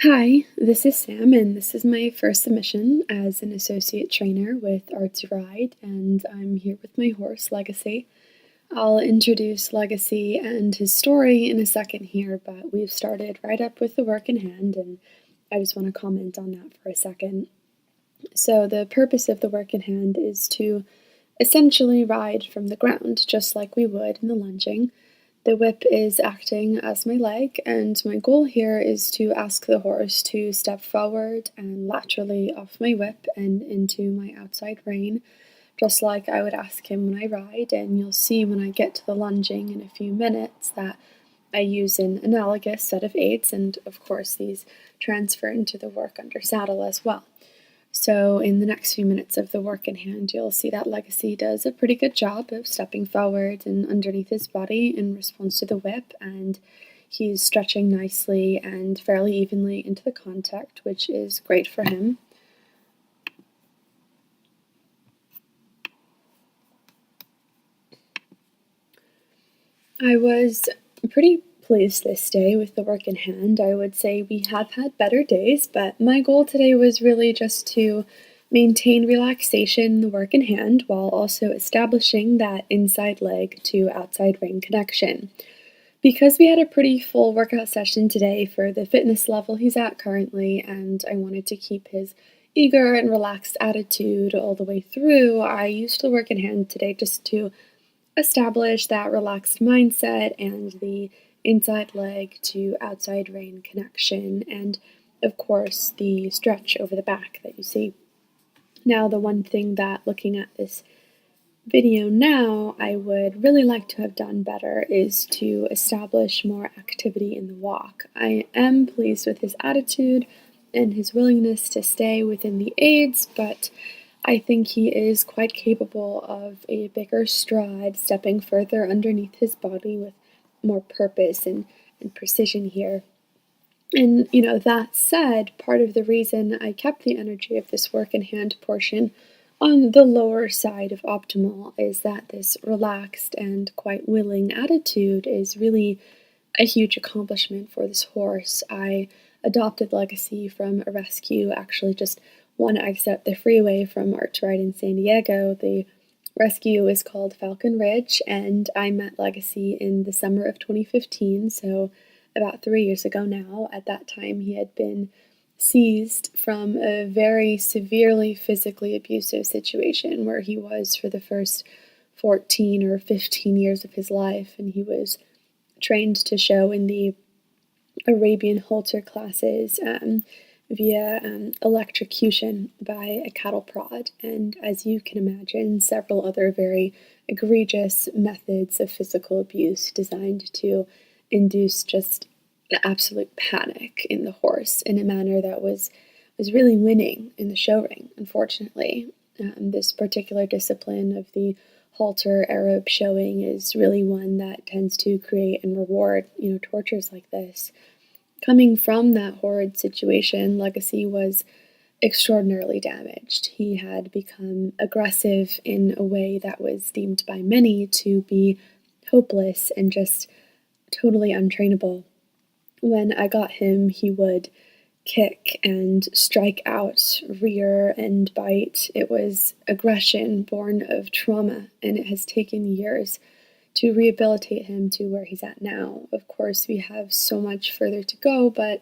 Hi, this is Sam, and this is my first submission as an associate trainer with Art2Ride, and I'm here with my horse, Legacy. I'll introduce Legacy and his story in a second here, but we've started right up with the work in hand, and I just want to comment on that for a second. So, the purpose of the work in hand is to essentially ride from the ground, just like we would in the lunging. The whip is acting as my leg, and my goal here is to ask the horse to step forward and laterally off my whip and into my outside rein, just like I would ask him when I ride. And you'll see when I get to the lunging in a few minutes that I use an analogous set of aids, and of course, these transfer into the work under saddle as well. So, in the next few minutes of the work in hand, you'll see that Legacy does a pretty good job of stepping forward and underneath his body in response to the whip, and he's stretching nicely and fairly evenly into the contact, which is great for him. I was pretty pleased this day with the work in hand. I would say we have had better days, but my goal today was really just to maintain relaxation in the work in hand while also establishing that inside leg to outside rein connection. Because we had a pretty full workout session today for the fitness level he's at currently, and I wanted to keep his eager and relaxed attitude all the way through, I used the work in hand today just to establish that relaxed mindset and the inside leg to outside rein connection, and of course, the stretch over the back that you see. Now, the one thing that looking at this video now, I would really like to have done better is to establish more activity in the walk. I am pleased with his attitude and his willingness to stay within the aids, but I think he is quite capable of a bigger stride, stepping further underneath his body with more purpose and precision here. And, that said, part of the reason I kept the energy of this work in hand portion on the lower side of optimal is that this relaxed and quite willing attitude is really a huge accomplishment for this horse. I adopted Legacy from a rescue, actually just one exit up the freeway from Art2Ride in San Diego. The rescue is called Falcon Ridge, and I met Legacy in the summer of 2015, so about 3 years ago now. At that time, he had been seized from a very severely physically abusive situation where he was for the first 14 or 15 years of his life, and he was trained to show in the Arabian halter classes via electrocution by a cattle prod, and as you can imagine, several other very egregious methods of physical abuse designed to induce just absolute panic in the horse in a manner that was really winning in the show ring, unfortunately. This particular discipline of the halter Arab showing is really one that tends to create and reward, tortures like this. Coming from that horrid situation, Legacy was extraordinarily damaged. He had become aggressive in a way that was deemed by many to be hopeless and just totally untrainable. When I got him, he would kick and strike out, rear and bite. It was aggression born of trauma, and it has taken years to rehabilitate him to where he's at now. Of course, we have so much further to go, but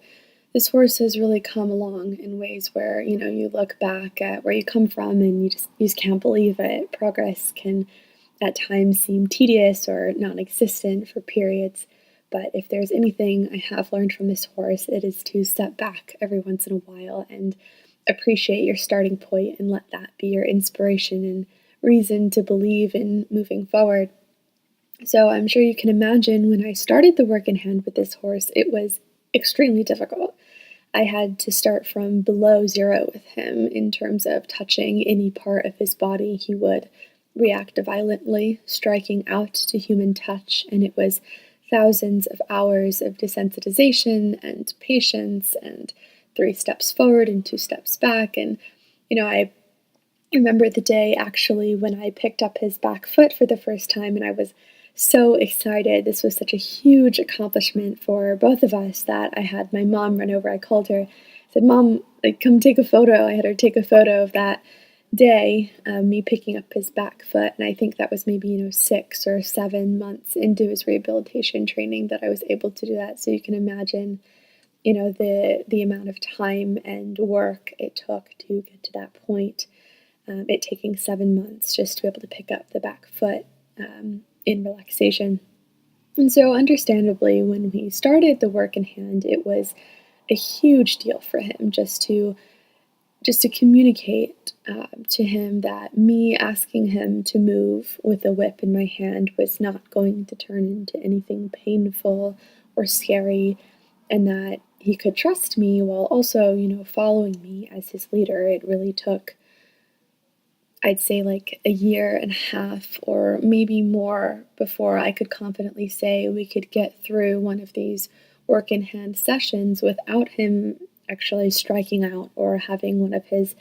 this horse has really come along in ways where, you look back at where you come from and you just can't believe it. Progress can at times seem tedious or non-existent for periods, but if there's anything I have learned from this horse, it is to step back every once in a while and appreciate your starting point and let that be your inspiration and reason to believe in moving forward. So I'm sure you can imagine when I started the work in hand with this horse, it was extremely difficult. I had to start from below zero with him in terms of touching any part of his body. He would react violently, striking out to human touch, and it was thousands of hours of desensitization and patience and 3 steps forward and 2 steps back. And, I remember the day actually when I picked up his back foot for the first time and I was so excited. This was such a huge accomplishment for both of us that I had my mom run over. I called her, said, "Mom, like, come take a photo." I had her take a photo of that day, me picking up his back foot, and I think that was maybe, 6 or 7 months into his rehabilitation training that I was able to do that. So you can imagine, the amount of time and work it took to get to that point. It taking 7 months just to be able to pick up the back foot in relaxation. And so, understandably, when we started the work in hand, it was a huge deal for him just to communicate to him that me asking him to move with a whip in my hand was not going to turn into anything painful or scary, and that he could trust me while also, following me as his leader. It really took, I'd say, like a year and a half or maybe more before I could confidently say we could get through one of these work in hand sessions without him actually striking out or having one of his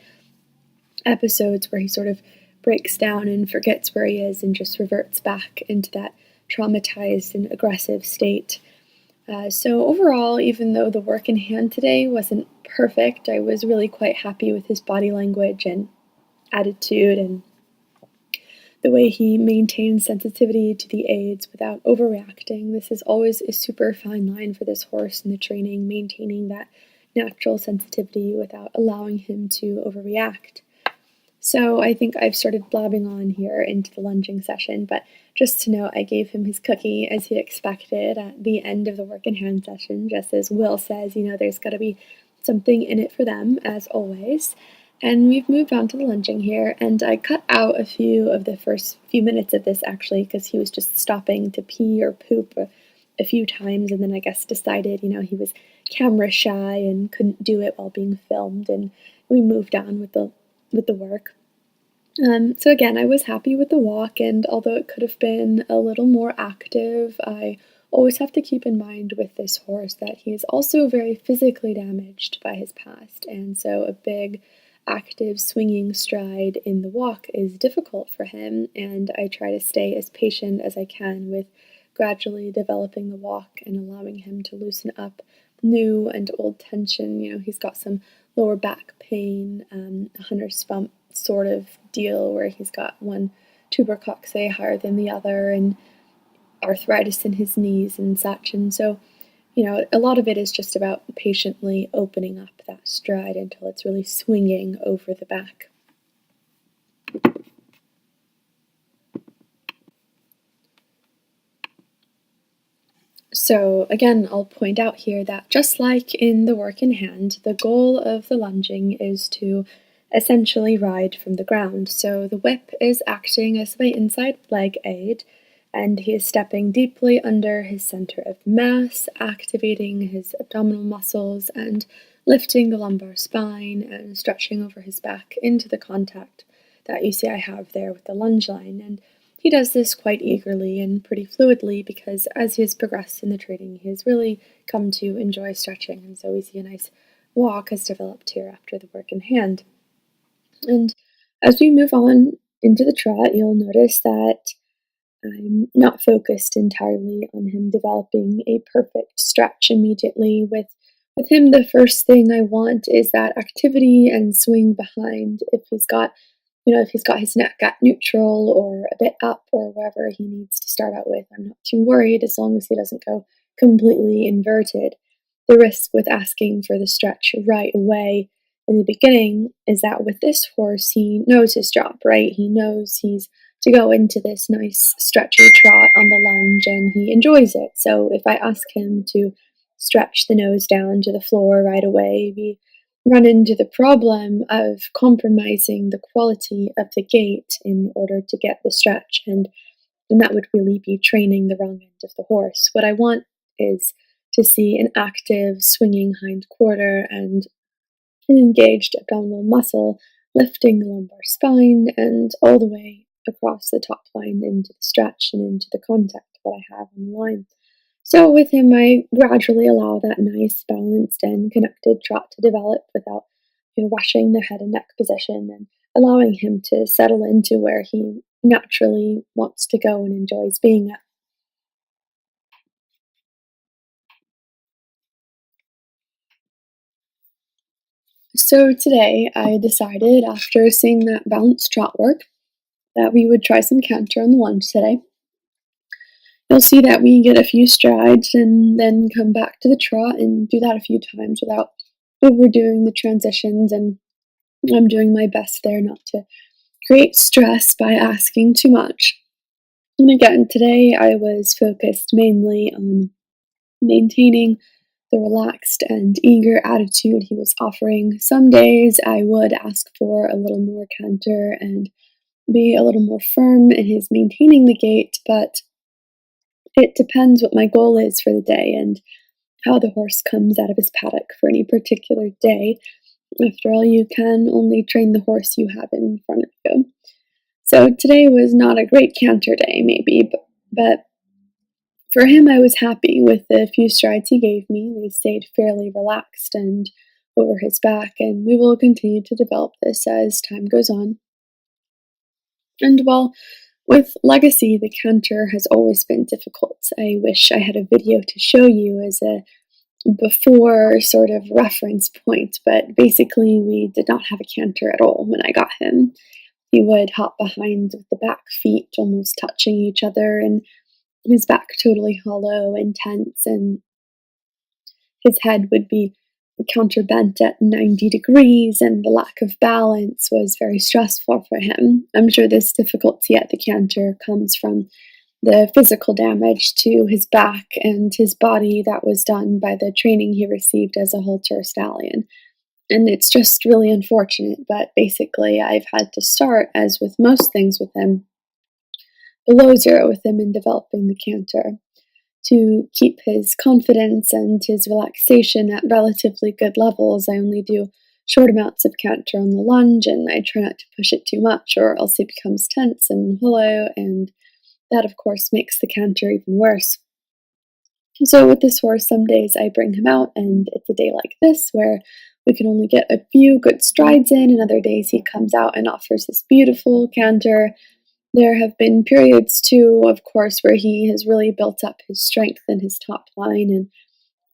episodes where he sort of breaks down and forgets where he is and just reverts back into that traumatized and aggressive state. So, overall, even though the work in hand today wasn't perfect, I was really quite happy with his body language and attitude and the way he maintains sensitivity to the aids without overreacting. This is always a super fine line for this horse in the training, maintaining that natural sensitivity without allowing him to overreact. So I think I've started blabbing on here into the lunging session, but just to note, I gave him his cookie as he expected at the end of the work in hand session, just as Will says, there's got to be something in it for them, as always. And we've moved on to the lunging here, and I cut out a few of the first few minutes of this actually because he was just stopping to pee or poop a few times, and then I guess decided, he was camera shy and couldn't do it while being filmed, and we moved on with the work. So again, I was happy with the walk, and although it could have been a little more active, I always have to keep in mind with this horse that he is also very physically damaged by his past, and so a big, active, swinging stride in the walk is difficult for him, and I try to stay as patient as I can with gradually developing the walk and allowing him to loosen up new and old tension. He's got some lower back pain, a hunter's bump sort of deal where he's got one tubercocci higher than the other and arthritis in his knees and such. And so, a lot of it is just about patiently opening up that stride until it's really swinging over the back. So again, I'll point out here that just like in the work in hand, the goal of the lunging is to essentially ride from the ground. So the whip is acting as my inside leg aid, and he is stepping deeply under his center of mass, activating his abdominal muscles and lifting the lumbar spine and stretching over his back into the contact that you see I have there with the lunge line. And he does this quite eagerly and pretty fluidly because as he has progressed in the training, he has really come to enjoy stretching, and so we see a nice walk has developed here after the work in hand. And as we move on into the trot, you'll notice that I'm not focused entirely on him developing a perfect stretch immediately. With him, the first thing I want is that activity and swing behind. If he's got his neck at neutral or a bit up or wherever he needs to start out with, I'm not too worried as long as he doesn't go completely inverted. The risk with asking for the stretch right away in the beginning is that with this horse, he knows his job, right? He knows he's to go into this nice stretchy trot on the lunge and he enjoys it. So if I ask him to stretch the nose down to the floor right away, we run into the problem of compromising the quality of the gait in order to get the stretch, and that would really be training the wrong end of the horse. What I want is to see an active swinging hind quarter and an engaged abdominal muscle lifting the lumbar spine and all the way across the top line into the stretch and into the contact that I have on the line. So with him, I gradually allow that nice, balanced, and connected trot to develop without rushing the head and neck position and allowing him to settle into where he naturally wants to go and enjoys being at. So today I decided, after seeing that balanced trot work, that we would try some canter on the lunge today. You'll see that we get a few strides and then come back to the trot and do that a few times without overdoing the transitions. And I'm doing my best there not to create stress by asking too much. And again, today I was focused mainly on maintaining the relaxed and eager attitude he was offering. Some days I would ask for a little more canter and be a little more firm in his maintaining the gait, but it depends what my goal is for the day and how the horse comes out of his paddock for any particular day. After all, you can only train the horse you have in front of you. So today was not a great canter day, maybe, but for him, I was happy with the few strides he gave me. They stayed fairly relaxed and over his back, and we will continue to develop this as time goes on. And well, with Legacy, the canter has always been difficult. I wish I had a video to show you as a before sort of reference point, but basically, we did not have a canter at all when I got him. He would hop behind with the back feet almost touching each other, and his back totally hollow and tense, and his head would be counterbent at 90 degrees, and the lack of balance was very stressful for him. I'm sure this difficulty at the canter comes from the physical damage to his back and his body that was done by the training he received as a halter stallion. And it's just really unfortunate, but basically I've had to start, as with most things with him, below zero with him in developing the canter. To keep his confidence and his relaxation at relatively good levels, I only do short amounts of canter on the lunge, and I try not to push it too much, or else he becomes tense and hollow, and that, of course, makes the canter even worse. So with this horse, some days I bring him out, and it's a day like this where we can only get a few good strides in, and other days he comes out and offers this beautiful canter. There have been periods, too, of course, where he has really built up his strength in his top line, and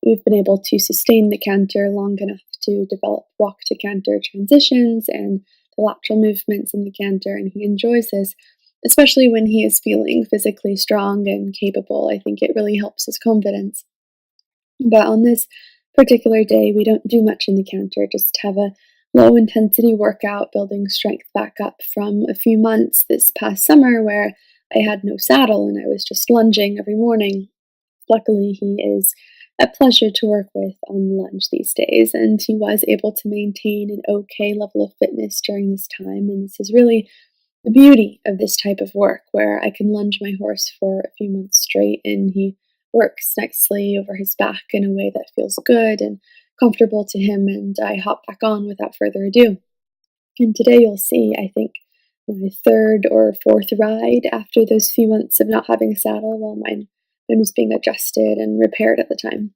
we've been able to sustain the canter long enough to develop walk-to-canter transitions and the lateral movements in the canter, and he enjoys this, especially when he is feeling physically strong and capable. I think it really helps his confidence. But on this particular day, we don't do much in the canter, just have a low intensity workout, building strength back up from a few months this past summer where I had no saddle and I was just lunging every morning. Luckily, he is a pleasure to work with on the lunge these days, and he was able to maintain an okay level of fitness during this time. And this is really the beauty of this type of work, where I can lunge my horse for a few months straight and he works nicely over his back in a way that feels good and comfortable to him, and I hop back on without further ado. And today you'll see, I think, my third or fourth ride after those few months of not having a saddle while mine was being adjusted and repaired at the time.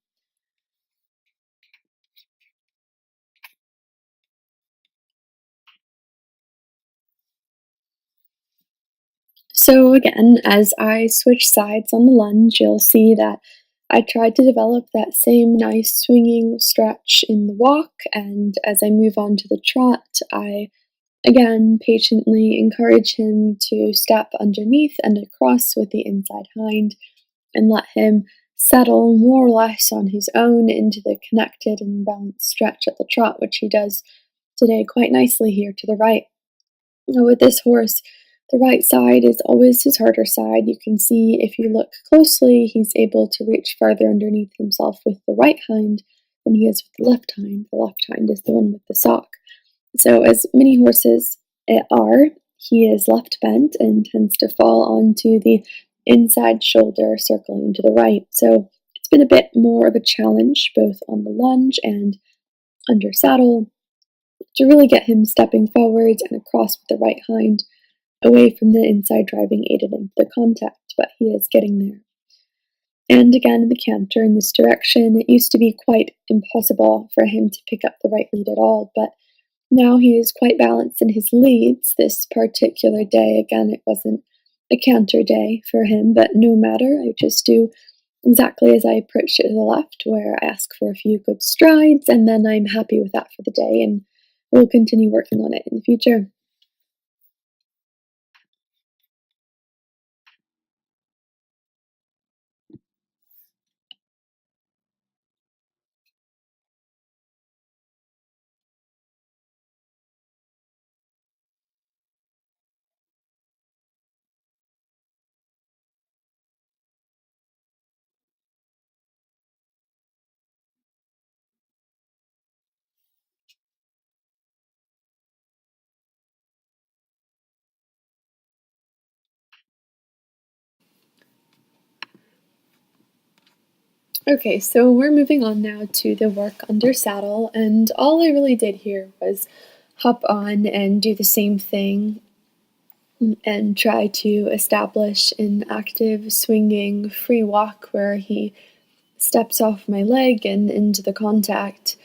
So again, as I switch sides on the lunge, you'll see that I tried to develop that same nice swinging stretch in the walk, and as I move on to the trot, I again patiently encourage him to step underneath and across with the inside hind and let him settle more or less on his own into the connected and balanced stretch at the trot, which he does today quite nicely here to the right. Now, with this horse, the right side is always his harder side. You can see if you look closely, he's able to reach farther underneath himself with the right hind than he is with the left hind. The left hind is the one with the sock. So as many horses are, he is left bent and tends to fall onto the inside shoulder circling to the right. So it's been a bit more of a challenge both on the lunge and under saddle to really get him stepping forwards and across with the right hind away from the inside driving aided into the contact, but he is getting there. And again, in the canter in this direction, it used to be quite impossible for him to pick up the right lead at all, but now he is quite balanced in his leads. This particular day, again, it wasn't a canter day for him, but no matter, I just do exactly as I approach it to the left, where I ask for a few good strides, and then I'm happy with that for the day, and we'll continue working on it in the future. Okay, so we're moving on now to the work under saddle, and all I really did here was hop on and do the same thing and try to establish an active, swinging, free walk where he steps off my leg and into the contact.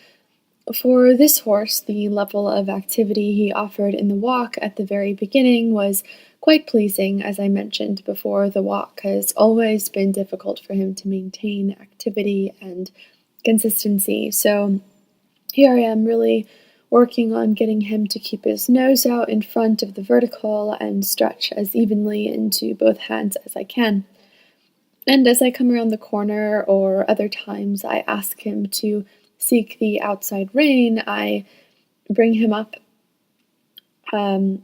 For this horse, the level of activity he offered in the walk at the very beginning was quite pleasing. As I mentioned before, the walk has always been difficult for him to maintain activity and consistency. So here I am really working on getting him to keep his nose out in front of the vertical and stretch as evenly into both hands as I can. And as I come around the corner, or other times I ask him to seek the outside rein, I bring him up um,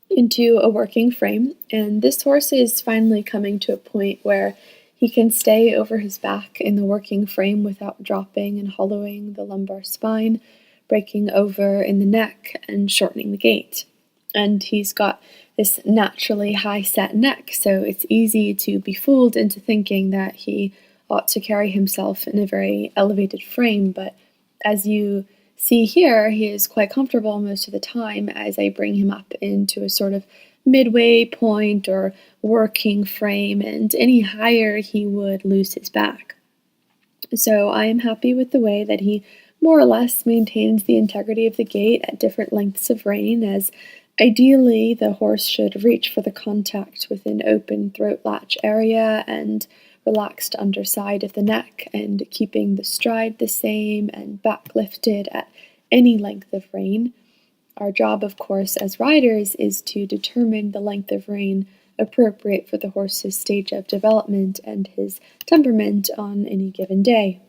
into a working frame. And this horse is finally coming to a point where he can stay over his back in the working frame without dropping and hollowing the lumbar spine, breaking over in the neck, and shortening the gait. And he's got this naturally high set neck, so it's easy to be fooled into thinking that he ought to carry himself in a very elevated frame. But as you see here, he is quite comfortable most of the time as I bring him up into a sort of midway point or working frame, and any higher he would lose his back. So I am happy with the way that he more or less maintains the integrity of the gait at different lengths of rein, as ideally the horse should reach for the contact with an open throat latch area and relaxed underside of the neck, and keeping the stride the same and back lifted at any length of rein. Our job, of course, as riders is to determine the length of rein appropriate for the horse's stage of development and his temperament on any given day.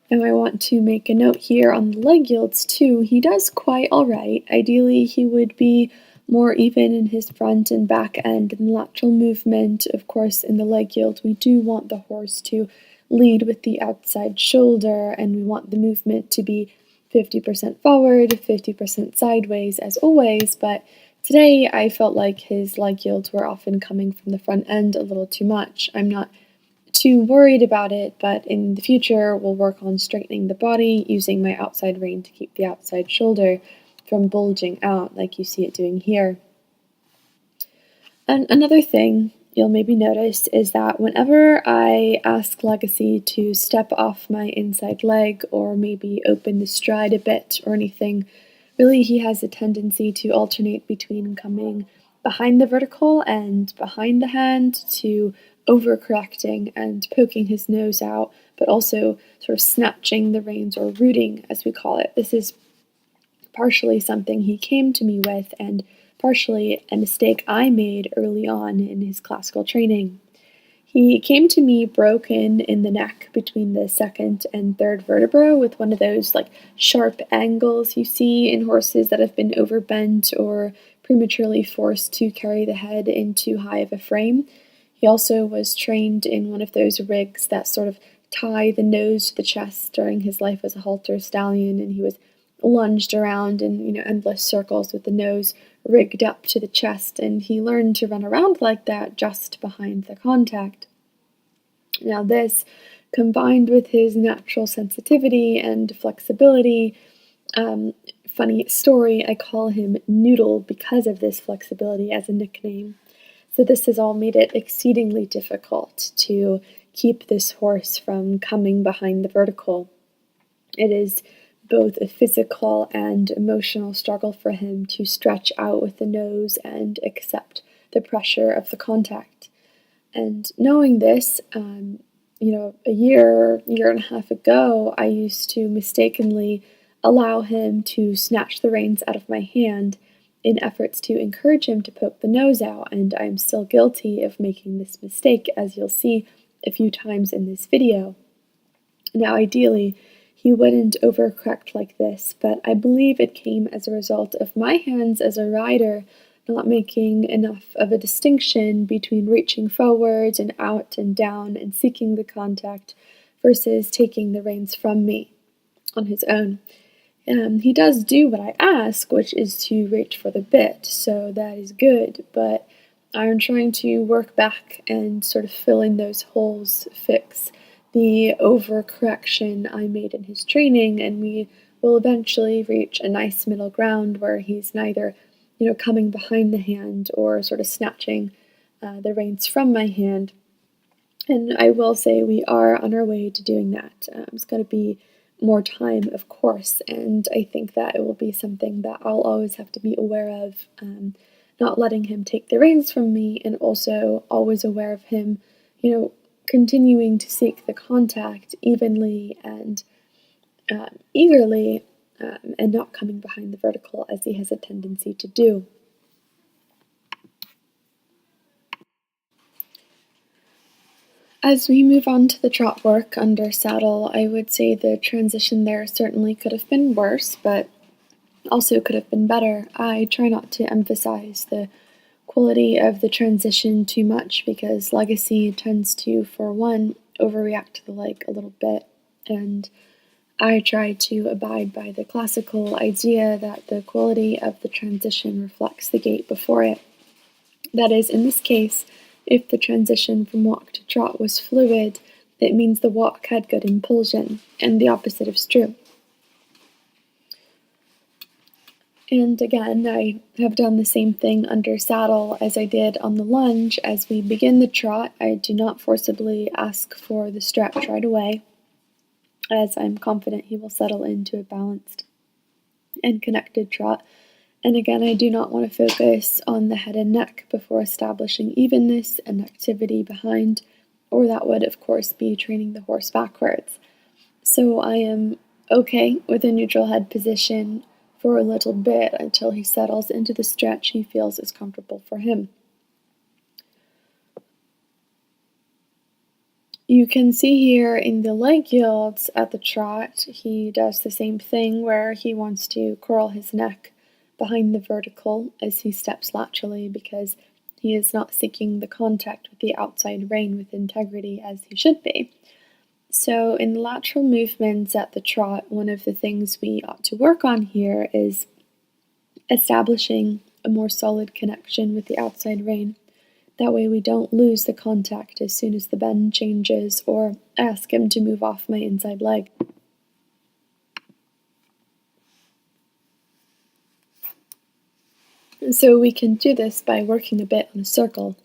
Now I want to make a note here on the leg yields too. He does quite alright. Ideally he would be more even in his front and back end and lateral movement. Of course, in the leg yield we do want the horse to lead with the outside shoulder, and we want the movement to be 50% forward, 50% sideways as always, but today I felt like his leg yields were often coming from the front end a little too much. I'm not too worried about it, but in the future we'll work on straightening the body using my outside rein to keep the outside shoulder from bulging out like you see it doing here. And another thing you'll maybe notice is that whenever I ask Legacy to step off my inside leg or maybe open the stride a bit or anything, really he has a tendency to alternate between coming behind the vertical and behind the hand, to overcorrecting and poking his nose out, but also sort of snatching the reins, or rooting as we call it. This is partially something he came to me with, and partially a mistake I made early on in his classical training. He came to me broken in the neck between the second and third vertebra, with one of those like sharp angles you see in horses that have been overbent or prematurely forced to carry the head in too high of a frame. He also was trained in one of those rigs that sort of tie the nose to the chest during his life as a halter stallion, and he was lunged around in endless circles with the nose rigged up to the chest, and he learned to run around like that just behind the contact. Now this, combined with his natural sensitivity and flexibility, funny story, I call him Noodle because of this flexibility as a nickname. So this has all made it exceedingly difficult to keep this horse from coming behind the vertical. It is both a physical and emotional struggle for him to stretch out with the nose and accept the pressure of the contact. And knowing this, a year and a half ago, I used to mistakenly allow him to snatch the reins out of my hand in efforts to encourage him to poke the nose out, and I'm still guilty of making this mistake, as you'll see a few times in this video. Now, ideally, he wouldn't overcorrect like this, but I believe it came as a result of my hands as a rider not making enough of a distinction between reaching forwards and out and down and seeking the contact versus taking the reins from me on his own. He does do what I ask, which is to reach for the bit, so that is good, but I'm trying to work back and sort of fill in those holes, fix the overcorrection I made in his training, and we will eventually reach a nice middle ground where he's neither, coming behind the hand or sort of snatching the reins from my hand. And I will say we are on our way to doing that. It's going to be more time, of course, and I think that it will be something that I'll always have to be aware of, not letting him take the reins from me, and also always aware of him, continuing to seek the contact evenly and eagerly, and not coming behind the vertical as he has a tendency to do. As we move on to the trot work under saddle, I would say the transition there certainly could have been worse, but also could have been better. I try not to emphasize the quality of the transition too much because Legacy tends to, for one, overreact to the leg a little bit, and I try to abide by the classical idea that the quality of the transition reflects the gait before it. That is, in this case, if the transition from walk to trot was fluid, it means the walk had good impulsion, and the opposite is true. And again, I have done the same thing under saddle as I did on the lunge. As we begin the trot, I do not forcibly ask for the stretch right away, as I'm confident he will settle into a balanced and connected trot. And again, I do not want to focus on the head and neck before establishing evenness and activity behind, or that would, of course, be training the horse backwards. So I am okay with a neutral head position for a little bit until he settles into the stretch he feels is comfortable for him. You can see here in the leg yields at the trot, he does the same thing where he wants to curl his neck behind the vertical as he steps laterally because he is not seeking the contact with the outside rein with integrity as he should be. So in lateral movements at the trot, one of the things we ought to work on here is establishing a more solid connection with the outside rein. That way we don't lose the contact as soon as the bend changes or ask him to move off my inside leg. So we can do this by working a bit on a circle.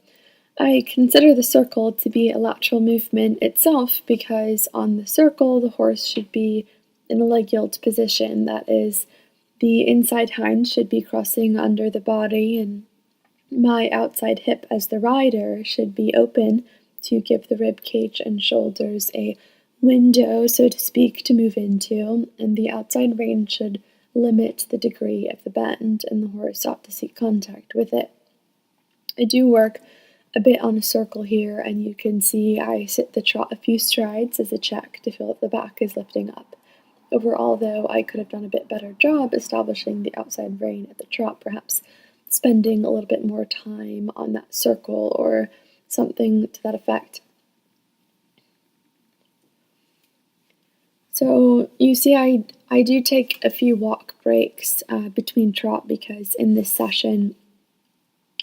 I consider the circle to be a lateral movement itself because on the circle the horse should be in a leg yield position. That is, the inside hind should be crossing under the body and my outside hip as the rider should be open to give the rib cage and shoulders a window, so to speak, to move into, and the outside rein should limit the degree of the bend, and the horse ought to seek contact with it. I do work a bit on a circle here, and you can see I sit the trot a few strides as a check to feel that the back is lifting up. Overall, though, I could have done a bit better job establishing the outside rein at the trot, perhaps spending a little bit more time on that circle or something to that effect. So you see I do take a few walk breaks between trot because in this session,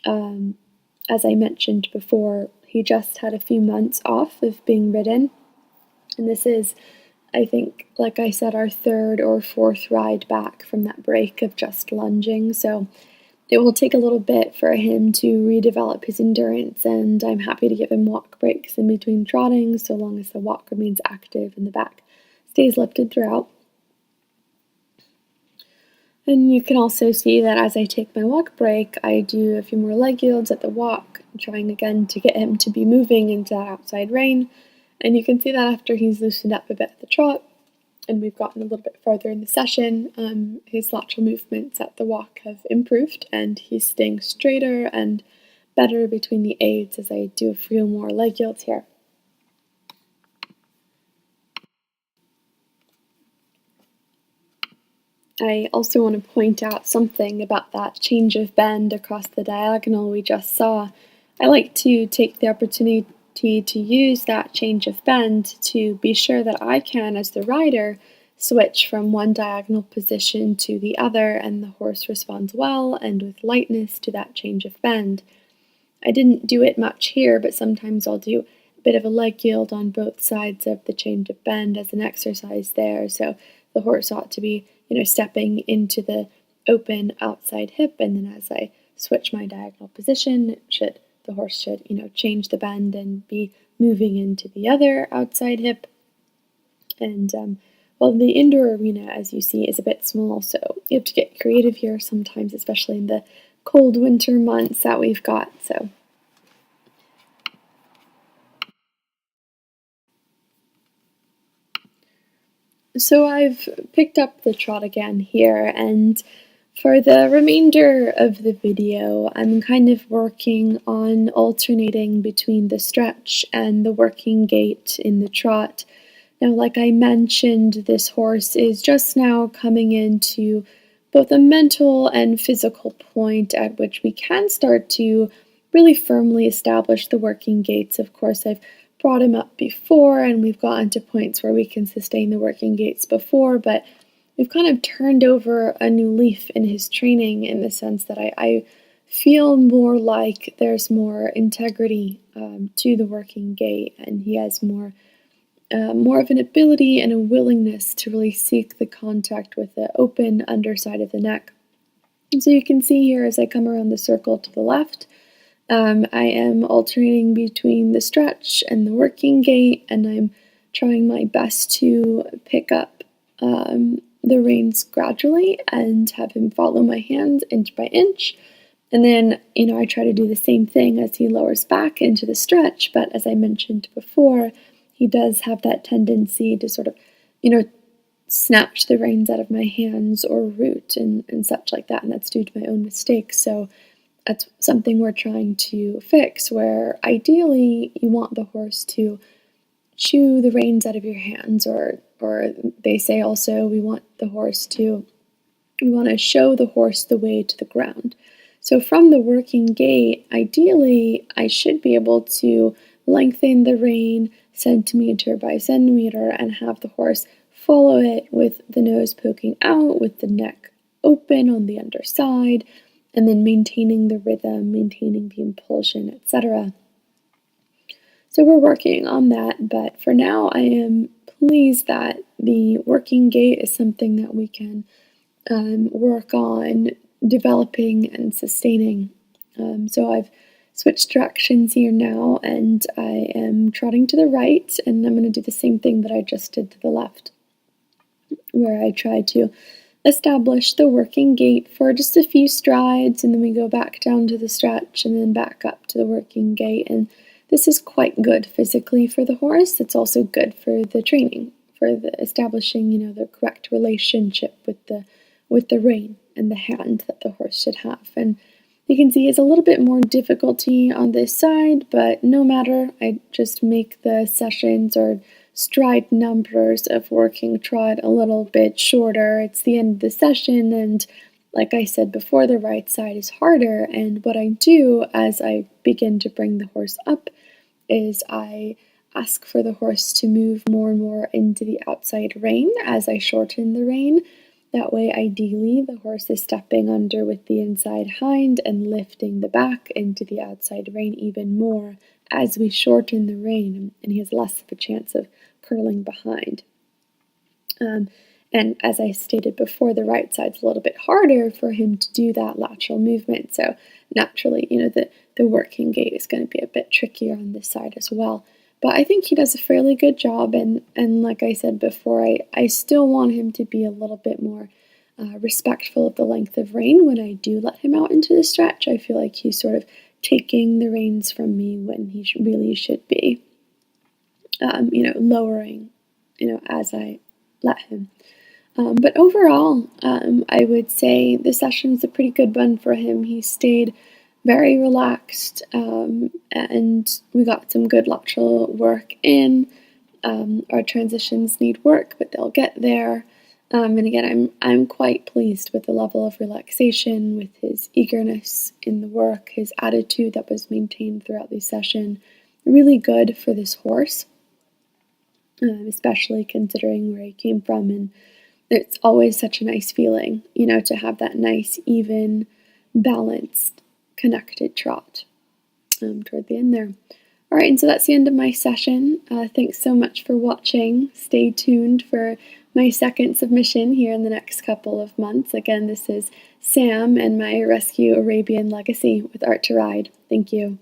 as I mentioned before, he just had a few months off of being ridden, and this is, I think, like I said, our third or fourth ride back from that break of just lunging, so it will take a little bit for him to redevelop his endurance, and I'm happy to give him walk breaks in between trotting so long as the walk remains active and the back stays lifted throughout. And you can also see that as I take my walk break, I do a few more leg yields at the walk, trying again to get him to be moving into that outside rein. And you can see that after he's loosened up a bit at the trot, and we've gotten a little bit farther in the session, his lateral movements at the walk have improved, and he's staying straighter and better between the aids as I do a few more leg yields here. I also want to point out something about that change of bend across the diagonal we just saw. I like to take the opportunity to use that change of bend to be sure that I can, as the rider, switch from one diagonal position to the other, and the horse responds well and with lightness to that change of bend. I didn't do it much here, but sometimes I'll do a bit of a leg yield on both sides of the change of bend as an exercise there, so the horse ought to be, stepping into the open outside hip, and then as I switch my diagonal position, the horse should, change the bend and be moving into the other outside hip. And well, the indoor arena, as you see, is a bit small, so you have to get creative here sometimes, especially in the cold winter months that we've got. So I've picked up the trot again here, and for the remainder of the video, I'm kind of working on alternating between the stretch and the working gait in the trot. Now, like I mentioned, this horse is just now coming into both a mental and physical point at which we can start to really firmly establish the working gaits. Of course, I've brought him up before, and we've gotten to points where we can sustain the working gaits before, but we've kind of turned over a new leaf in his training in the sense that I feel more like there's more integrity to the working gait, and he has more of an ability and a willingness to really seek the contact with the open underside of the neck. And so you can see here as I come around the circle to the left, I am alternating between the stretch and the working gait, and I'm trying my best to pick up the reins gradually and have him follow my hand inch by inch. And then, I try to do the same thing as he lowers back into the stretch, but as I mentioned before, he does have that tendency to sort of, snatch the reins out of my hands or root and such like that, and that's due to my own mistakes. So that's something we're trying to fix, where ideally you want the horse to chew the reins out of your hands, or they say also we want to show the horse the way to the ground. So from the working gait, ideally I should be able to lengthen the rein centimeter by centimeter and have the horse follow it with the nose poking out, with the neck open on the underside, and then maintaining the rhythm, maintaining the impulsion, etc. So we're working on that, but for now I am pleased that the working gait is something that we can work on developing and sustaining. So I've switched directions here now, and I am trotting to the right, and I'm going to do the same thing that I just did to the left, where I try to establish the working gait for just a few strides, and then we go back down to the stretch and then back up to the working gait. And this is quite good physically for the horse. It's also good for the training, for the establishing, the correct relationship with the rein and the hand that the horse should have. And you can see it's a little bit more difficulty on this side, but no matter, I just make the sessions or stride numbers of working trot a little bit shorter. It's the end of the session, and like I said before, the right side is harder, and what I do as I begin to bring the horse up is I ask for the horse to move more and more into the outside rein as I shorten the rein. That way, ideally, the horse is stepping under with the inside hind and lifting the back into the outside rein even more as we shorten the rein, and he has less of a chance of curling behind. And as I stated before, the right side's a little bit harder for him to do that lateral movement, so naturally, the working gait is going to be a bit trickier on this side as well. But I think he does a fairly good job, and like I said before, I still want him to be a little bit more respectful of the length of rein when I do let him out into the stretch. I feel like he's sort of taking the reins from me when he really should be, lowering, as I let him. But overall, I would say the session was a pretty good one for him. He stayed very relaxed, and we got some good lateral work in. Our transitions need work, but they'll get there. And again, I'm quite pleased with the level of relaxation, with his eagerness in the work, his attitude that was maintained throughout the session. Really good for this horse, especially considering where he came from. And it's always such a nice feeling, to have that nice, even, balanced, connected trot toward the end there. All right, and so that's the end of my session. Thanks so much for watching. Stay tuned for my second submission here in the next couple of months. Again, this is Sam and my Rescue Arabian Legacy with Art2Ride. Thank you.